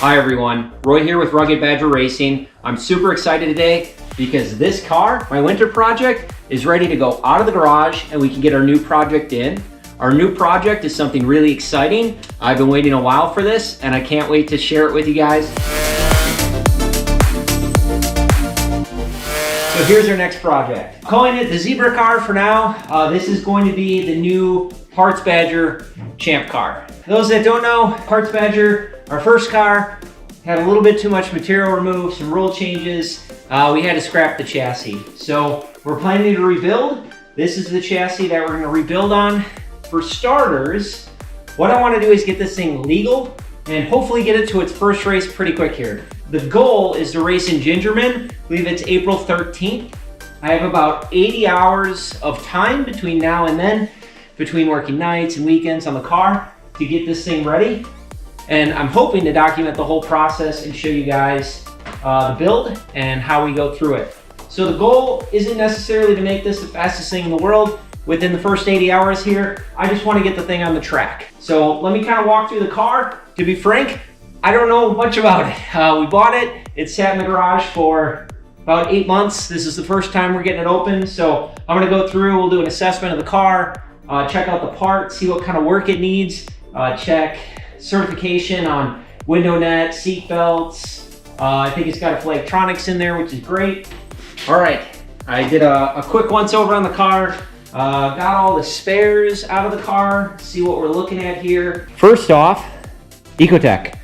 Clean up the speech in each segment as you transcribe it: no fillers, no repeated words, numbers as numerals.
Hi everyone, Roy here with Rugged Badger Racing. I'm super excited today because this car, my winter project, is ready to go out of the garage and we can get our new project in. Our new project is something really exciting. I've been waiting a while for this and I can't wait to share it with you guys. So here's our next project. I'm calling it the Zebra car for now. This is going to be the new Parts Badger ChampCar. For those that don't know, Parts Badger, our first car, had a little bit too much material removed, some roll changes. We had to scrap the chassis. So we're planning to rebuild. This is the chassis that we're gonna rebuild on. For starters, what I wanna do is get this thing legal and hopefully get it to its first race pretty quick here. The goal is to race in Gingerman. I believe it's April 13th. I have about 80 hours of time between now and then, between working nights and weekends on the car to get this thing ready. And I'm hoping to document the whole process and show you guys the build and how we go through it. So the goal isn't necessarily to make this the fastest thing in the world within the first 80 hours here. I just want to get the thing on the track. So let me kind of walk through the car. To be frank, I don't know much about it. We bought it. It sat in the garage for about 8 months. This is the first time we're getting it open. So I'm going to go through, we'll do an assessment of the car, check out the parts, see what kind of work it needs, check certification on window net, seat belts. I think it's got a electronics in there, which is great. All right, I did a quick once over on the car. Got all the spares out of the car. See what we're looking at here. First off, Ecotec.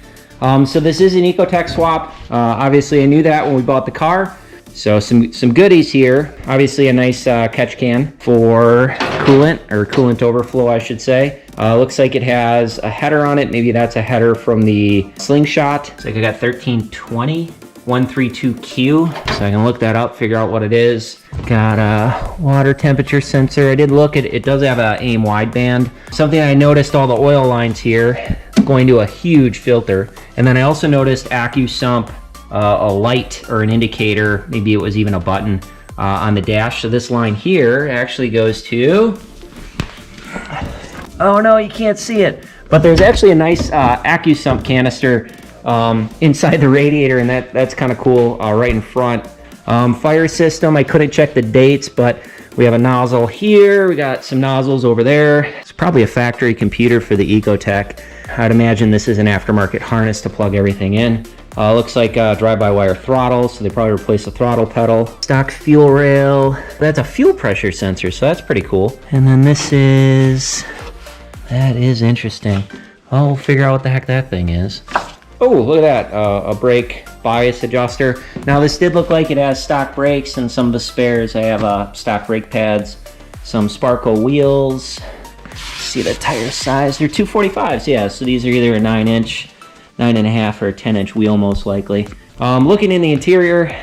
So this is an Ecotec swap. Obviously I knew that when we bought the car. So some goodies here. Obviously a nice catch can for coolant, or coolant overflow I should say. Looks like it has a header on it. Maybe that's a header from the Slingshot. Looks like I got 1320 132Q. So I can look that up, figure out what it is. Got a water temperature sensor. I did look at it, does have an aim wideband. Something I noticed, all the oil lines here going to a huge filter. And then I also noticed AccuSump, a light or an indicator, maybe it was even a button on the dash. So this line here actually goes to, oh no, you can't see it, but there's actually a nice AccuSump canister inside the radiator, and that's kind of cool right in front. Fire system, I couldn't check the dates, but we have a nozzle here, we got some nozzles over there. It's probably a factory computer for the Ecotec. I'd imagine this is an aftermarket harness to plug everything in. Looks like a drive-by-wire throttle, so they probably replaced the throttle pedal. Stock fuel rail. That's a fuel pressure sensor, so that's pretty cool. And then this is, that is interesting. I'll figure out what the heck that thing is. Oh, look at that, a brake bias adjuster. Now this did look like it has stock brakes and some of the spares. I have stock brake pads, some Sparco wheels. See the tire size, they're 245s, yeah, so these are either a 9-inch, 9.5 or a 10-inch wheel most likely. Looking in the interior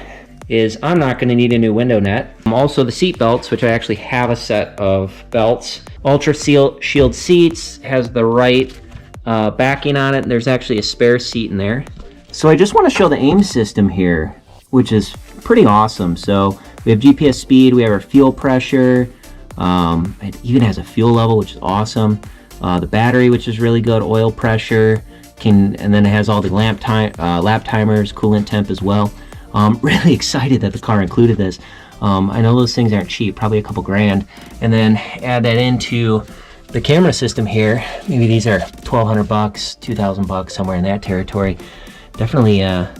is, I'm not gonna need a new window net. Also the seat belts, which I actually have a set of belts. Ultra Shield seats, has the right backing on it, and there's actually a spare seat in there. So I just wanna show the aim system here, which is pretty awesome. So we have GPS speed, we have our fuel pressure, it even has a fuel level, which is awesome. The battery, which is really good, oil pressure, and then it has all the lap timers, coolant temp as well. Really excited that the car included this. I know those things aren't cheap, probably a couple grand. And then add that into the camera system here. Maybe these are 1,200 bucks, 2,000 bucks, somewhere in that territory. Definitely a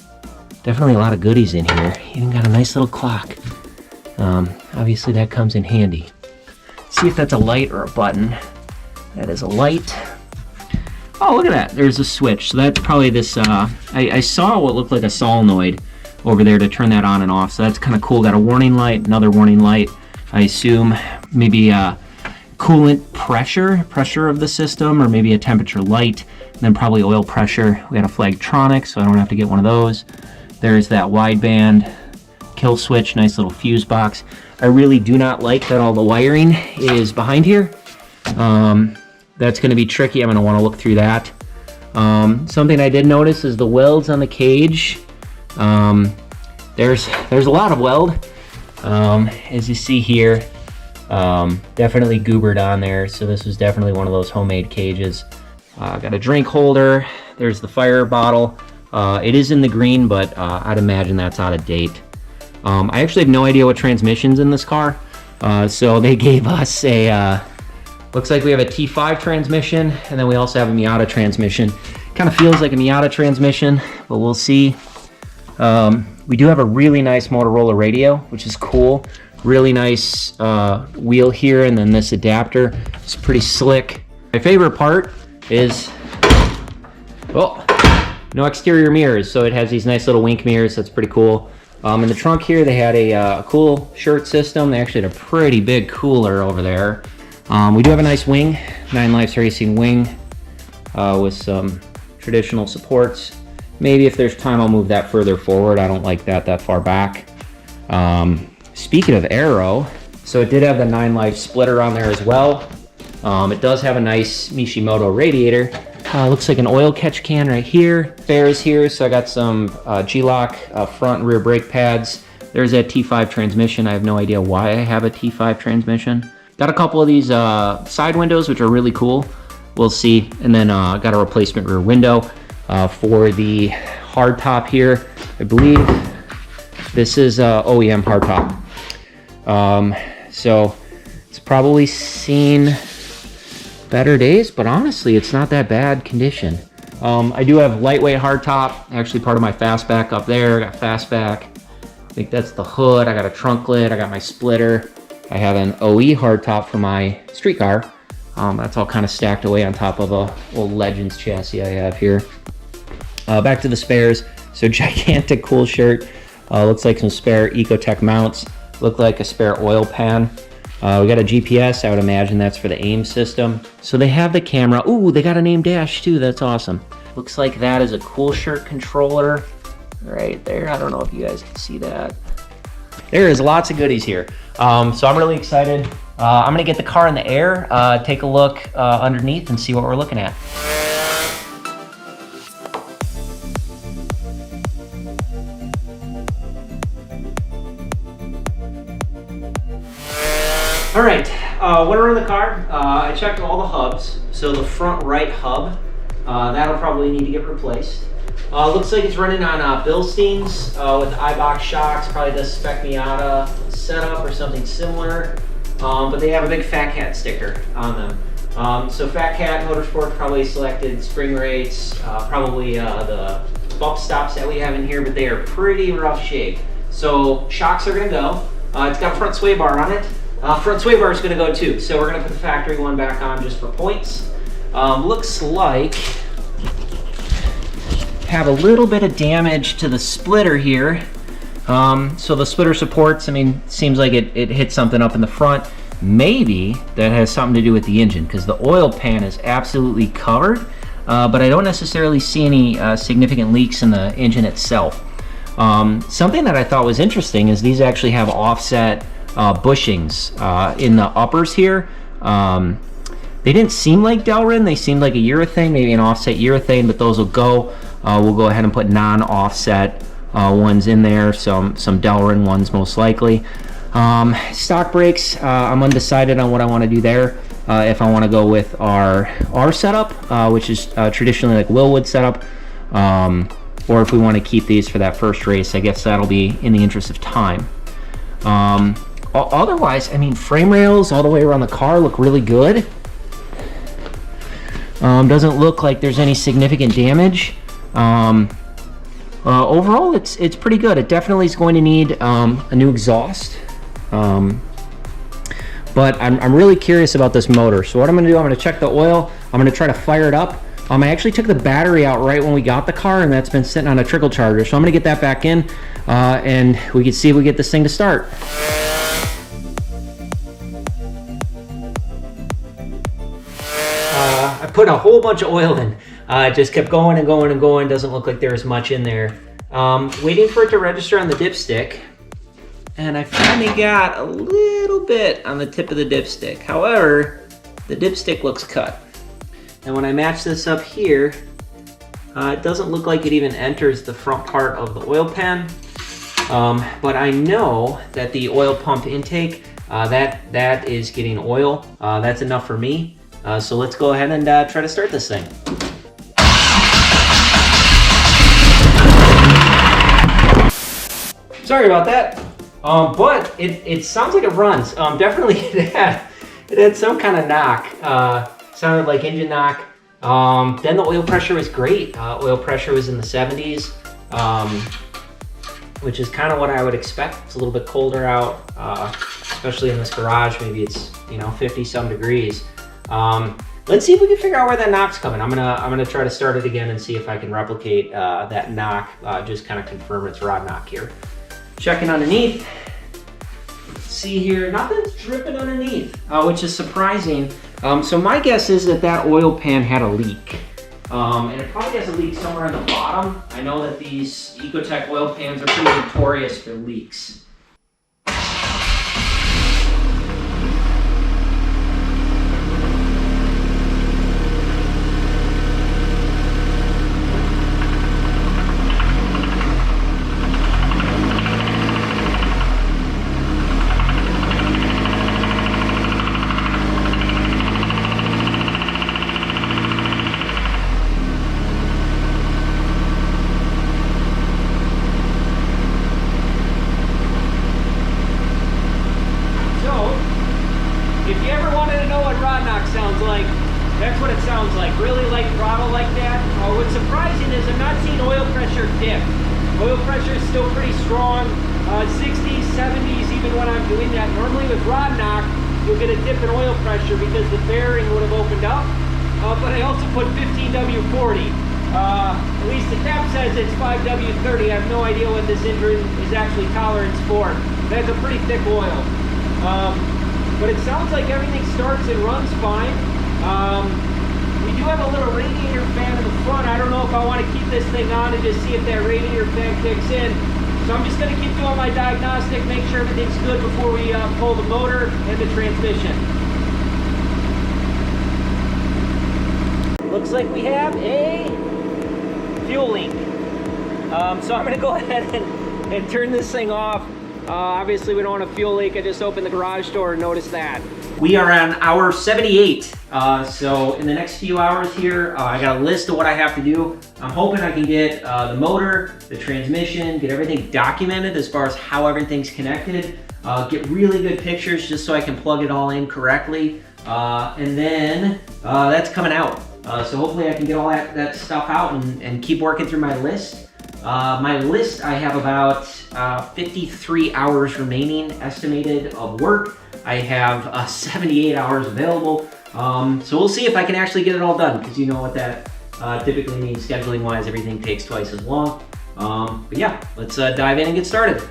lot of goodies in here. Even got a nice little clock. Obviously that comes in handy. See if that's a light or a button. That is a light. Oh, look at that, there's a switch. So that's probably this, I saw what looked like a solenoid over there to turn that on and off. So that's kind of cool. Got a warning light, another warning light. I assume maybe coolant pressure of the system, or maybe a temperature light, and then probably oil pressure. We got a flagtronic, so I don't have to get one of those. There's that wideband kill switch, nice little fuse box. I really do not like that all the wiring is behind here. That's going to be tricky. I'm going to want to look through that. Something I did notice is the welds on the cage. There's a lot of weld, as you see here. Definitely goobered on there, so this was definitely one of those homemade cages. Got a drink holder. There's the fire bottle. It is in the green, but I'd imagine that's out of date. I actually have no idea what transmission's in this car. So they gave us a, looks like we have a T5 transmission, and then we also have a Miata transmission. Kind of feels like a Miata transmission, but we'll see. We do have a really nice Motorola radio, which is cool. Really nice wheel here, and then this adapter. It's pretty slick. My favorite part is, oh, no exterior mirrors, so it has these nice little wink mirrors. That's pretty cool. In the trunk here, they had a Coolshirt system. They actually had a pretty big cooler over there. We do have a nice wing, 9 Lives Racing wing, with some traditional supports. Maybe if there's time, I'll move that further forward. I don't like that far back. Speaking of aero, so it did have the 9 Lives splitter on there as well. It does have a nice Mishimoto radiator. Looks like an oil catch can right here. Spares here, so I got some G-lock front and rear brake pads. There's a T5 transmission. I have no idea why I have a T5 transmission. Got a couple of these side windows, which are really cool. We'll see. And then got a replacement rear window for the hardtop here. I believe this is OEM hardtop. So it's probably seen better days, but honestly, it's not that bad condition. I do have lightweight hardtop, actually part of my fastback up there. I got fastback. I think that's the hood. I got a trunk lid. I got my splitter. I have an OE hardtop for my street car. That's all kind of stacked away on top of a old Legends chassis I have here. Back to the spares. So gigantic Coolshirt. Looks like some spare Ecotec mounts. Look like a spare oil pan. We got a GPS. I would imagine that's for the aim system. So they have the camera. Ooh, they got a name dash too. That's awesome. Looks like that is a Coolshirt controller right there. I don't know if you guys can see that. There is lots of goodies here. So I'm really excited. I'm gonna get the car in the air, take a look underneath and see what we're looking at. All right, when we're in the car, I checked all the hubs. So the front right hub, that'll probably need to get replaced. Looks like it's running on Bilsteins with the iBox shocks, probably the Spec Miata setup or something similar. But they have a big Fat Cat sticker on them. So Fat Cat Motorsport probably selected spring rates, probably the bump stops that we have in here, but they are pretty rough shape. So shocks are gonna go. It's got a front sway bar on it. Front sway bar is gonna go too. So we're gonna put the factory one back on just for points. Looks like have a little bit of damage to the splitter here. So the splitter supports, I mean, seems like it hit something up in the front. Maybe that has something to do with the engine because the oil pan is absolutely covered, but I don't necessarily see any significant leaks in the engine itself. Something that I thought was interesting is these actually have offset bushings in the uppers here. They didn't seem like Delrin, they seemed like a urethane, maybe an offset urethane, but those will go. We'll go ahead and put non-offset ones in there, some Delrin ones most likely. Stock brakes, I'm undecided on what I want to do there. If I want to go with our setup, which is traditionally like Willwood setup, or if we want to keep these for that first race. I guess that'll be in the interest of time. Otherwise, I mean, frame rails all the way around the car look really good. Doesn't look like there's any significant damage. Overall, it's pretty good. It definitely is going to need a new exhaust. But I'm really curious about this motor. So what I'm gonna do, I'm gonna check the oil. I'm gonna try to fire it up. I actually took the battery out right when we got the car, and that's been sitting on a trickle charger. So I'm gonna get that back in, and we can see if we get this thing to start. I put a whole bunch of oil in. It just kept going and going and going. Doesn't look like there was much in there. Waiting for it to register on the dipstick. And I finally got a little bit on the tip of the dipstick. However, the dipstick looks cut. And when I match this up here, it doesn't look like it even enters the front part of the oil pan. But I know that the oil pump intake, that is getting oil. That's enough for me. So let's go ahead and try to start this thing. Sorry about that. But it sounds like it runs. Definitely it had some kind of knock. Sounded like engine knock. Then the oil pressure was great. Oil pressure was in the 70s, which is kind of what I would expect. It's a little bit colder out, especially in this garage. Maybe it's 50 some degrees. Let's see if we can figure out where that knock's coming. I'm gonna try to start it again and see if I can replicate that knock. Just kind of confirm it's rod knock here. Checking underneath. Let's see here, nothing's dripping underneath, which is surprising. So my guess is that oil pan had a leak. And it probably has a leak somewhere on the bottom. I know that these Ecotec oil pans are pretty notorious for leaks. That's what it sounds like, really light throttle like that. What's surprising is I'm not seeing oil pressure dip. Oil pressure is still pretty strong, 60s, 70s, even when I'm doing that. Normally with rod knock, you'll get a dip in oil pressure because the bearing would have opened up. But I also put 15W40. At least the cap says it's 5W30. I have no idea what this engine is actually tolerance for. That's a pretty thick oil. But it sounds like everything starts and runs fine. We do have a little radiator fan in the front. I don't know if I want to keep this thing on and just see if that radiator fan kicks in. So I'm just going to keep doing my diagnostic, make sure everything's good before we pull the motor and the transmission. Looks like we have a fuel leak. So I'm going to go ahead and turn this thing off. Obviously we don't want a fuel leak. I just opened the garage door and noticed that. We are on hour 78. So in the next few hours here, I got a list of what I have to do. I'm hoping I can get the motor, the transmission, get everything documented as far as how everything's connected, get really good pictures just so I can plug it all in correctly. And then that's coming out. So hopefully I can get all that stuff out and keep working through my list. My list, I have about 53 hours remaining estimated of work. I have 78 hours available. So we'll see if I can actually get it all done, because you know what that typically means scheduling wise, everything takes twice as long. But yeah, let's dive in and get started.